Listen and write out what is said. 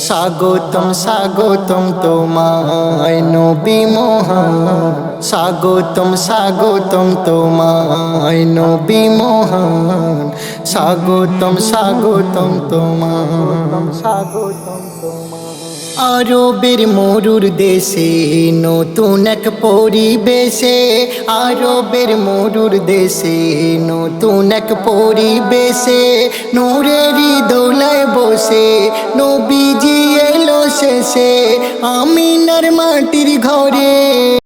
স্বাগতম স্বাগতম তোমায় নবী মহান, স্বাগতম স্বাগতম তোমায় নবী মহান, স্বাগতম স্বাগতম তোমায়, স্বাগতম তোমায়। আরবের মরুর দেশে নতুন এক পরিবেশে, আরবের মরুর দেশে নতুন এক পরিবেশে, নূরেরই দোলায় বসে নবীজি এলো শেষে আমিনার মাটির ঘরে।